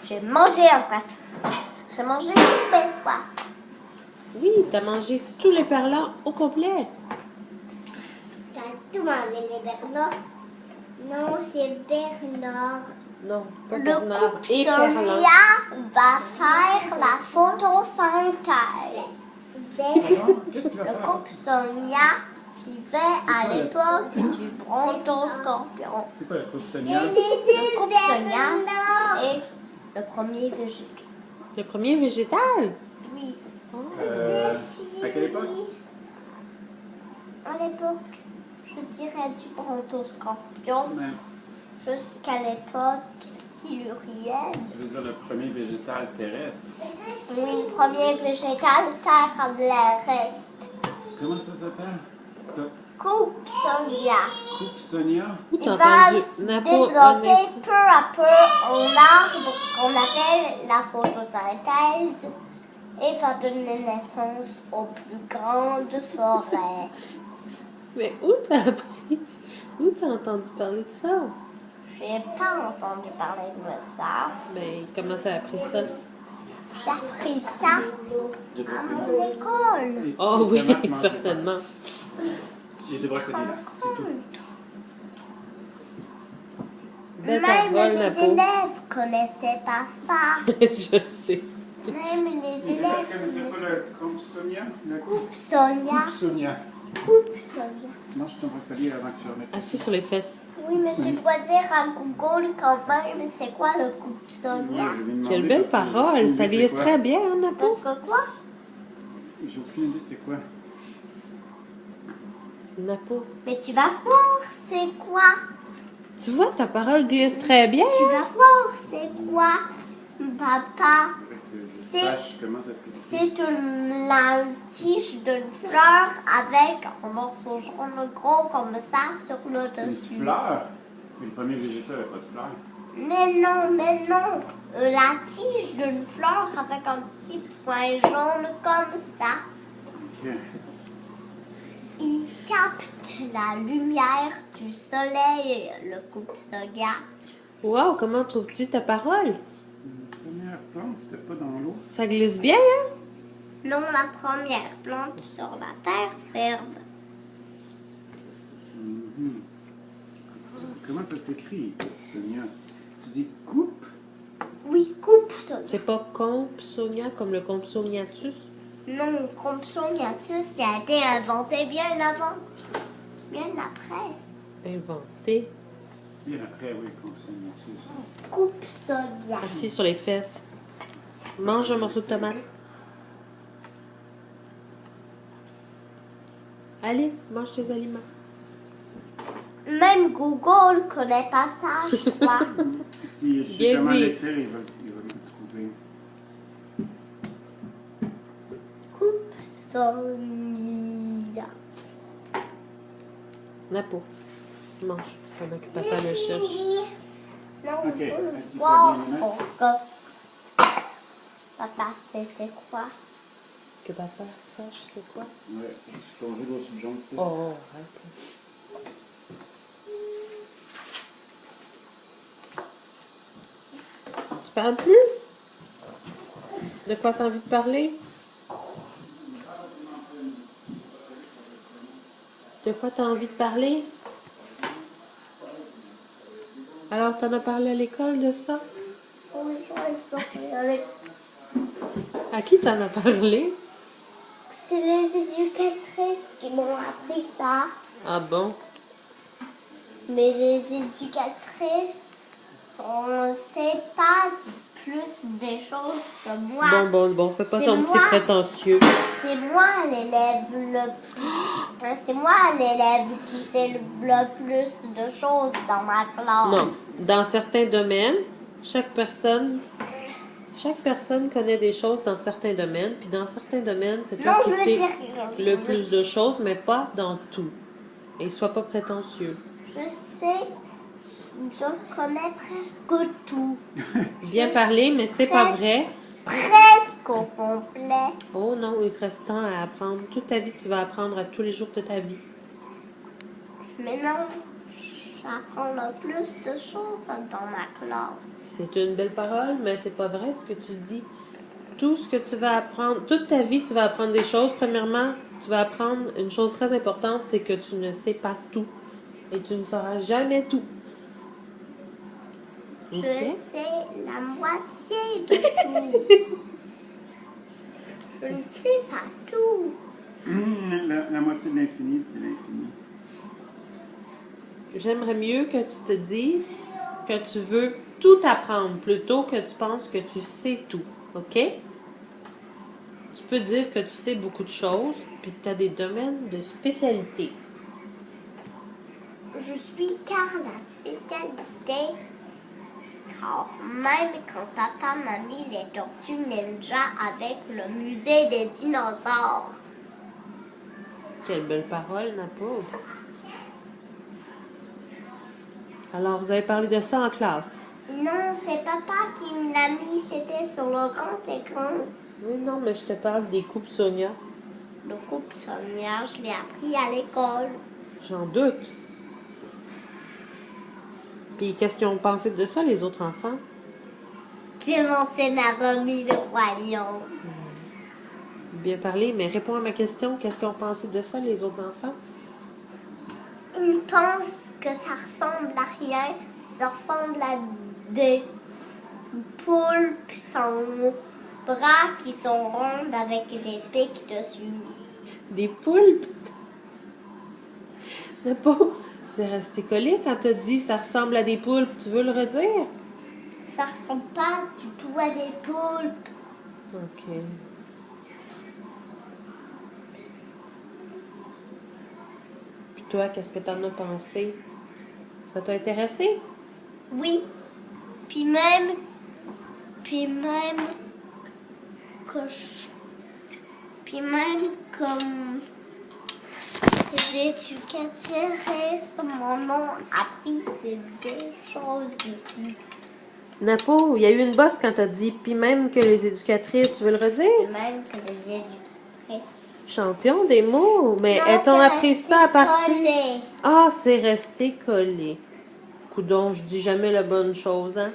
J'ai mangé un poisson. J'ai mangé tout le poisson. Oui, t'as mangé tous les perlants au complet. T'as tout mangé, les Bernard? Non, c'est Bernard. Non, pas Le Bernard couple et perlant. Sonia va faire la photosynthèse. Qu'est-ce qu'il va Le faire? couple Sonia vivait à l'époque du brontoscorpion. C'est quoi le couple Sonia? Le couple Sonia est le premier végétal. Le premier végétal? Oui. À quelle époque? À l'époque, je dirais du brontoscorpion Ouais. jusqu'à l'époque silurienne. Tu veux dire le premier végétal terrestre? Oui, le premier végétal terre terrestre. Comment ça s'appelle? Coupe Sonia. Couple Sonia? Où Il t'as va entendu se Napo un développer instant? peu à peu en arbre qu'on appelle la photosynthèse et va donner naissance aux plus grandes forêts. Mais où t'as appris? Où t'as entendu parler de ça? J'ai pas entendu parler de ça. Mais comment t'as appris ça? J'ai appris ça à mon école. Oh oui, Les tomates mangent certainement. Il y a des brocolis là, c'est tout. Belle Même parole, les Napo. élèves connaissaient pas ça. Je sais. Même les élèves C'est pas le couple Sonia? Le Coupe Sonia. couple Sonia. Coupe Sonia. Mange ton brocoli avant que tu remettes. Assis sur les fesses. Oui, mais tu dois dire à Google quand même c'est quoi le coupe Sonia. Quelle belle parole. Ça glisse très bien, hein, Napo? Parce que quoi? J'ai aucune idée c'est quoi. Napo. Mais tu vas voir c'est quoi. Tu vois, ta parole glisse très bien. Tu vas voir c'est quoi, papa. C'est- Sache comment ça s'écrit. C'est la tige d'une fleur avec un morceau jaune gros comme ça sur le Une dessus. fleur? Mais le premier végétal n'a pas de fleur. Mais non. La tige d'une fleur avec un petit point jaune comme ça. Ok. Il capte la lumière du soleil, le coupe Sonia. Wow, comment trouves-tu ta parole? La première plante, c'était pas dans l'eau. Ça glisse bien, hein? Non, la première plante sur la terre ferme. Mhm. Comment ça s'écrit, Sonia? Tu dis coupe? Oui, coupe Sonia. C'est pas Compsonia comme le Compsognathus? Non, le Compsognathus qui a été inventé bien avant. Bien après. Inventé. Bien après, oui, consommatus. Coupe Sonia. Assis sur les fesses. Mange un morceau de tomate. Allez, mange tes aliments. Même Google connaît pas ça, je crois. Si je sais Bien comment dit. l'écrire, il va me trouver. Coupe Sonia. Napo. Mange. Pendant que papa le cherche. Non, Ok, je veux le assis-toi voir bien, Lina. pour que papa sait c'est quoi. Que papa sache c'est quoi? Ouais, c'est plongé dans le subjonctif. Oh, arrête. Tu parles plus? De quoi t'as envie de parler? De quoi t'as envie de parler? Alors, t'en as parlé à l'école de ça? Oui, je vais parler avec. À qui t'en as parlé? C'est les éducatrices qui m'ont appris ça. Ah bon? Mais les éducatrices c'est pas plus des choses que moi. Bon, fais pas C'est ton petit moi. prétentieux. C'est moi l'élève le plus. C'est moi l'élève qui sait le plus de choses dans ma Non, classe. dans certains domaines, chaque personne connaît des choses dans certains domaines, puis dans certains domaines, c'est toi Non, qui je veux sais dire. le plus de choses, mais pas dans tout. Et sois pas prétentieux. Je sais, je connais presque tout. Bien parler, mais c'est pas presque- vrai. Presque au complet. Oh non, il te reste tant à apprendre. Toute ta vie, tu vas apprendre à tous les jours de ta vie. Mais non, apprendre le plus de choses dans ma classe. C'est une belle parole, mais c'est pas vrai ce que tu dis. Tout ce que tu vas apprendre, toute ta vie, tu vas apprendre des choses. Premièrement, tu vas apprendre une chose très importante, c'est que tu ne sais pas tout. Et tu ne sauras jamais tout. Je Ok? sais la moitié de tout. Je ne sais pas tout. La moitié de l'infini, c'est l'infini. J'aimerais mieux que tu te dises que tu veux tout apprendre plutôt que tu penses que tu sais tout. OK? Tu peux dire que tu sais beaucoup de choses puis que tu as des domaines de spécialité. Je suis car la spécialité. Car même quand papa m'a mis les tortues ninja avec le musée des dinosaures. Quelle belle parole, Napo. Alors, vous avez parlé de ça en classe? Non, c'est papa qui me l'a mis, c'était sur le grand écran. Oui, non, mais je te parle des coupes Sonia. Le coupe Sonia, je l'ai appris à l'école. J'en doute. Puis, qu'est-ce qu'ils ont pensé de ça, les autres enfants? Clémentine a remis le royaume. Bien parlé, mais réponds à ma question. Qu'est-ce qu'ils ont pensé de ça, les autres enfants? Ils pensent que ça ressemble à rien. Ça ressemble à des poulpes sans bras qui sont rondes avec des pics dessus. Des poulpes? Napo, c'est resté collé quand t'as dit ça ressemble à des poulpes. Tu veux le redire? Ça ressemble pas du tout à des poulpes. OK. Puis toi, qu'est-ce que t'en as pensé? Ça t'a intéressé? Oui. Puis même puis même comme j'ai éducatrice sur mon nom appris des choses aussi. Napo, il y a eu une bosse quand t'as dit, puis même que les éducatrices, tu veux le redire? Et même que les éducatrices. Champion des mots, mais Non, elles t'ont c'est appris resté ça à partir... collé. Ah, c'est resté collé. Coudon, je dis jamais la bonne chose, hein?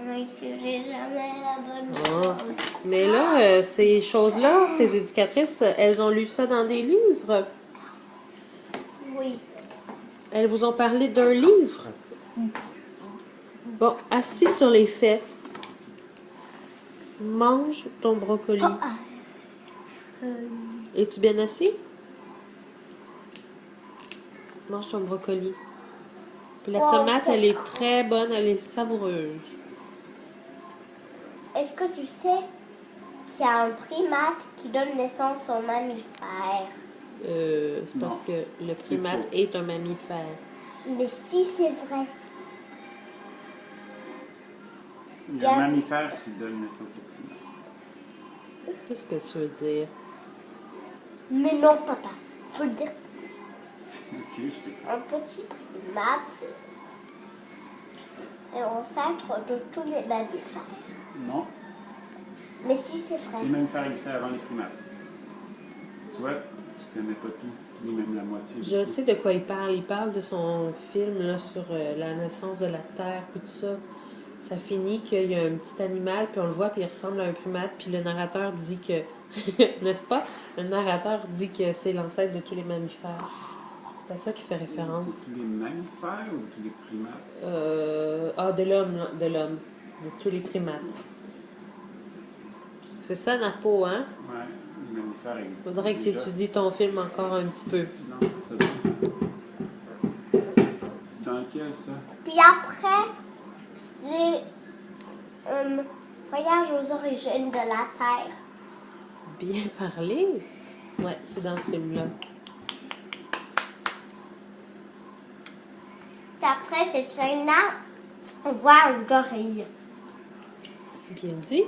Oui, c'est jamais la bonne Ah. chose. Mais là, ces choses-là, tes éducatrices, elles ont lu ça dans des livres. Oui. Elles vous ont parlé d'un livre. Bon, assis sur les fesses. Mange ton brocoli. Es-tu bien assis? Mange ton brocoli. Puis la Oh, tomate, quel elle est con. très bonne, elle est savoureuse. Est-ce que tu sais qu'il y a un primate qui donne naissance aux mammifères? C'est parce Non, que le primate faux. est un mammifère. Mais si c'est vrai. Il y a un mammifère qui donne naissance au primaire. Qu'est-ce que tu veux dire? Mais non, papa. Je veux dire, Ok, je t'écoute. un petit primate est ancêtre de tous les mammifères. Non, Mais si c'est vrai. les mammifères existaient avant les primates. Tu vois, tu connais pas tout, ni même la moitié. Je sais de quoi il parle. Il parle de son film là, sur la naissance de la Terre, puis tout ça. Ça finit qu'il y a un petit animal, puis on le voit, puis il ressemble à un primate, puis le narrateur dit que... N'est-ce pas? Le narrateur dit que c'est l'ancêtre de tous les mammifères. C'est à ça qu'il fait référence. Tous les mammifères ou tous les primates? De l'homme, là, de l'homme. De tous les primates. C'est ça, Napo, hein? Ouais, les mammifères existent. Faudrait que tu déjà. étudies ton film encore un petit peu. Non, ça va. C'est dans lequel, ça? Puis après, c'est un voyage aux origines de la Terre. Bien parlé. Ouais, c'est dans ce film-là. Puis après cette scène-là, on voit un gorille. Bien dit.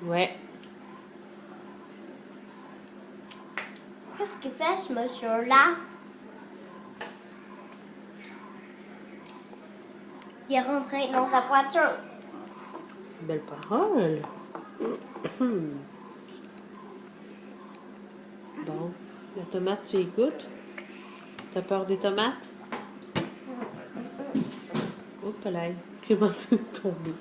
Ouais. Qu'est-ce qu'il fait, ce monsieur-là? Il est rentré dans sa voiture. Belle parole. Bon, la tomate, tu y goûtes? T'as peur des tomates? Oups, là, Clémentine est tombée.